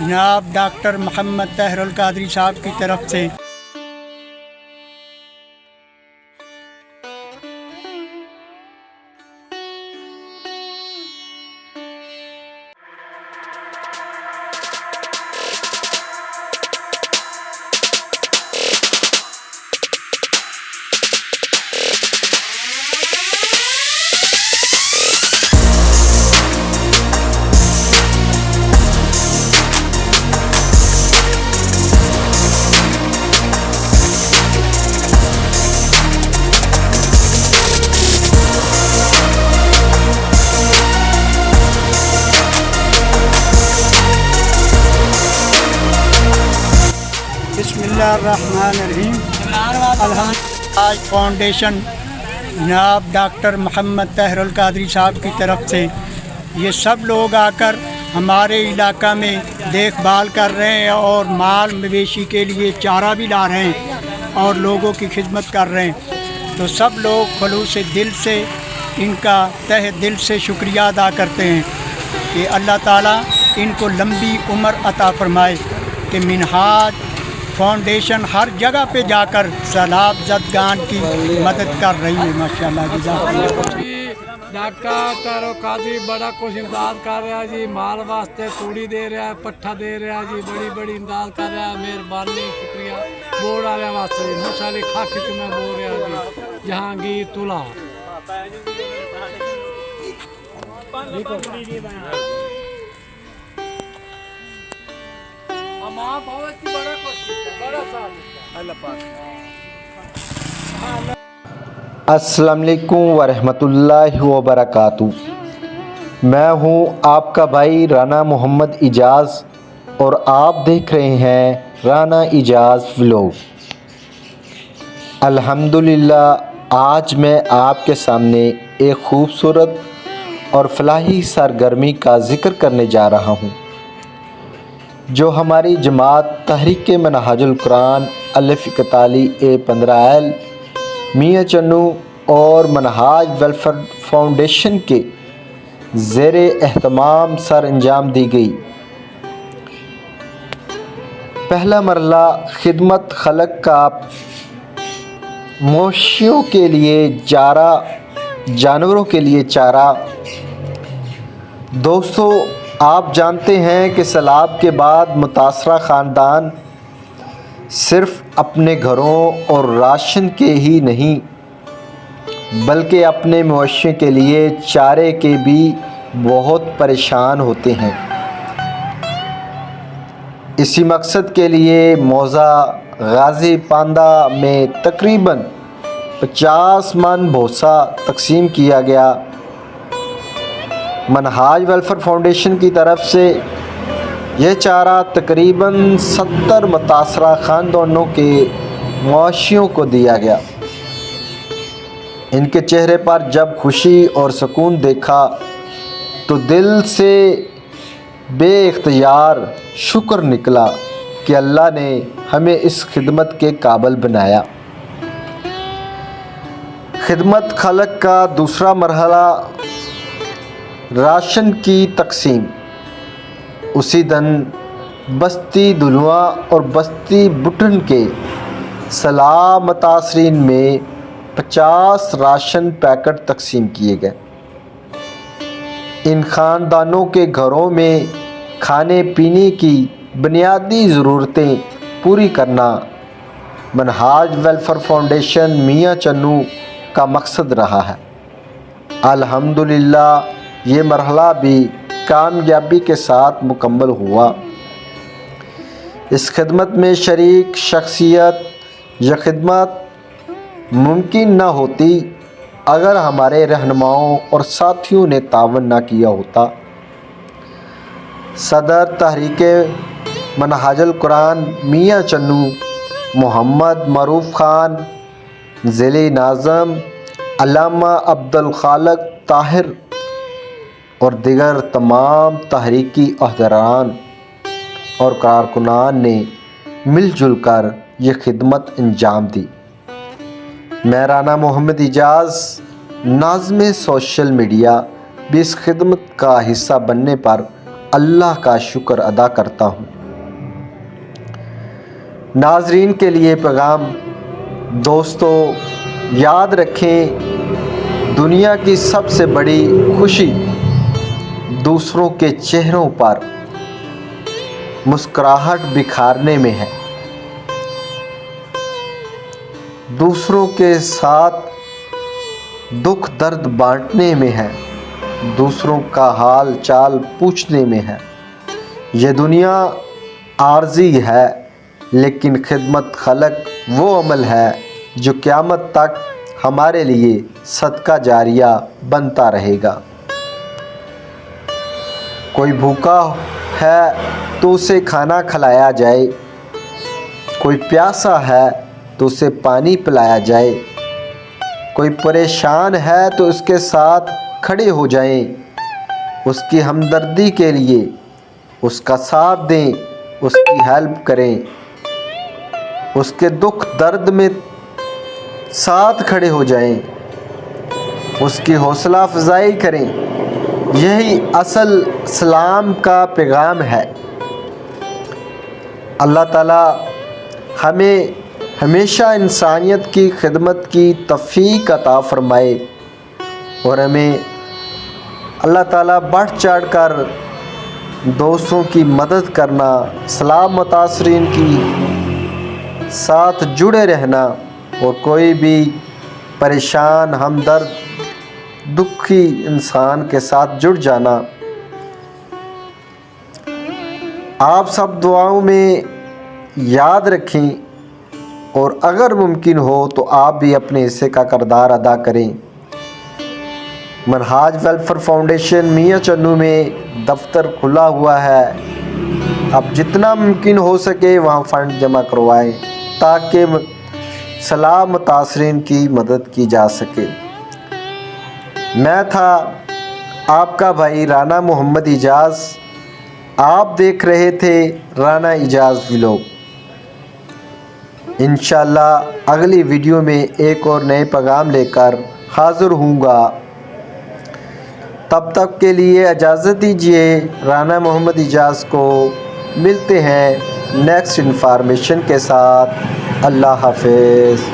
جناب ڈاکٹر محمد طاہر القادری صاحب کی طرف سے بسم اللہ الرحمن الرحیم الحمد فاؤنڈیشن جناب ڈاکٹر محمد طاہر القادری صاحب کی طرف سے یہ سب لوگ آ کر ہمارے علاقہ میں دیکھ بھال کر رہے ہیں اور مال مویشی کے لیے چارہ بھی لا رہے ہیں اور لوگوں کی خدمت کر رہے ہیں، تو سب لوگ خلوص دل سے ان کا تہ دل سے شکریہ ادا کرتے ہیں کہ اللہ تعالیٰ ان کو لمبی عمر عطا فرمائے کہ منہاج فاؤنڈیشن ہر جگہ پہ جا کر سیلاب زدگان کی مدد کر رہی ہے۔ ماشاءاللہ جزاک اللہ۔ ڈاکٹر طاہر القادری بڑا کچھ امداد کر رہا ہے جی، مال واسطے توڑی دے رہا ہے، پٹھا دے رہا ہے جی، بڑی بڑی امداد کر رہا ہے، مہربانی شکریہ بورڈ والے واسطے جی، مشالی خاکی تو میں بول رہا جی جہانگیر تلا السلام علیکم ورحمۃ اللہ وبرکاتہ۔ میں ہوں آپ کا بھائی رانا محمد اجاز اور آپ دیکھ رہے ہیں رانا اجاز ولاگ۔ الحمدللہ آج میں آپ کے سامنے ایک خوبصورت اور فلاحی سرگرمی کا ذکر کرنے جا رہا ہوں جو ہماری جماعت تحریک منہاج القرآن الف 41A15L میاں چنو اور منہاج ویلفیئر فاؤنڈیشن کے زیر اہتمام سر انجام دی گئی۔ پہلا مرحلہ خدمت خلق کا مویشیوں کے لیے چارہ، جانوروں کے لیے چارہ۔ دوستو، آپ جانتے ہیں کہ سیلاب کے بعد متاثرہ خاندان صرف اپنے گھروں اور راشن کے ہی نہیں بلکہ اپنے مویشیوں کے لیے چارے کے بھی بہت پریشان ہوتے ہیں۔ اسی مقصد کے لیے موضع غازی پاندہ میں تقریباً 50 من بھوسا تقسیم کیا گیا۔ منہاج ویلفیئر فاؤنڈیشن کی طرف سے یہ چارہ تقریباً 70 متاثرہ خاندانوں کے مویشیوں کو دیا گیا۔ ان کے چہرے پر جب خوشی اور سکون دیکھا تو دل سے بے اختیار شکر نکلا کہ اللہ نے ہمیں اس خدمت کے قابل بنایا۔ خدمت خلق کا دوسرا مرحلہ راشن کی تقسیم۔ اسی دن بستی دلواں اور بستی بٹن کے سیلاب متاثرین میں 50 راشن پیکٹ تقسیم کیے گئے۔ ان خاندانوں کے گھروں میں کھانے پینے کی بنیادی ضرورتیں پوری کرنا منہاج ویلفیئر فاؤنڈیشن میاں چنو کا مقصد رہا ہے۔ الحمدللہ یہ مرحلہ بھی کامیابی کے ساتھ مکمل ہوا۔ اس خدمت میں شریک شخصیت یہ خدمت ممکن نہ ہوتی اگر ہمارے رہنماؤں اور ساتھیوں نے تعاون نہ کیا ہوتا۔ صدر تحریک منہاج القرآن میاں چنو محمد معروف خان، ضلع ناظم علامہ عبدالخالق طاہر اور دیگر تمام تحریکی عہدیداران اور کارکنان نے مل جل کر یہ خدمت انجام دی۔ میں رانا محمد اجاز ناظم سوشل میڈیا بھی اس خدمت کا حصہ بننے پر اللہ کا شکر ادا کرتا ہوں۔ ناظرین کے لیے پیغام، دوستو یاد رکھیں، دنیا کی سب سے بڑی خوشی دوسروں کے چہروں پر مسکراہٹ بکھارنے میں ہے، دوسروں کے ساتھ دکھ درد بانٹنے میں ہے، دوسروں کا حال چال پوچھنے میں ہے۔ یہ دنیا عارضی ہے، لیکن خدمت خلق وہ عمل ہے جو قیامت تک ہمارے لیے صدقہ جاریہ بنتا رہے گا۔ کوئی بھوکا ہے تو اسے کھانا کھلایا جائے، کوئی پیاسا ہے تو اسے پانی پلایا جائے، کوئی پریشان ہے تو اس کے ساتھ کھڑے ہو جائیں، اس کی ہمدردی کے لیے اس کا ساتھ دیں، اس کی ہیلپ کریں، اس کے دکھ درد میں ساتھ کھڑے ہو جائیں، اس کی حوصلہ افزائی کریں۔ یہی اصل اسلام کا پیغام ہے۔ اللہ تعالیٰ ہمیں ہمیشہ انسانیت کی خدمت کی توفیق عطا فرمائے، اور ہمیں اللہ تعالیٰ بڑھ چڑھ کر دوستوں کی مدد کرنا، اسلام متاثرین کی ساتھ جڑے رہنا، اور کوئی بھی پریشان ہمدرد دکھی انسان کے ساتھ جڑ جانا۔ آپ سب دعاؤں میں یاد رکھیں، اور اگر ممکن ہو تو آپ بھی اپنے حصے کا کردار ادا کریں۔ منہاج ویلفیئر فاؤنڈیشن میاں چنو میں دفتر کھلا ہوا ہے، اب جتنا ممکن ہو سکے وہاں فنڈ جمع کروائیں تاکہ سیلاب متاثرین کی مدد کی جا سکے۔ میں تھا آپ کا بھائی رانا محمد اعجاز، آپ دیکھ رہے تھے رانا اعجاز ولاگ۔ انشاءاللہ اگلی ویڈیو میں ایک اور نئے پیغام لے کر حاضر ہوں گا، تب تک کے لیے اجازت دیجیے رانا محمد اعجاز کو۔ ملتے ہیں نیکسٹ انفارمیشن کے ساتھ۔ اللہ حافظ۔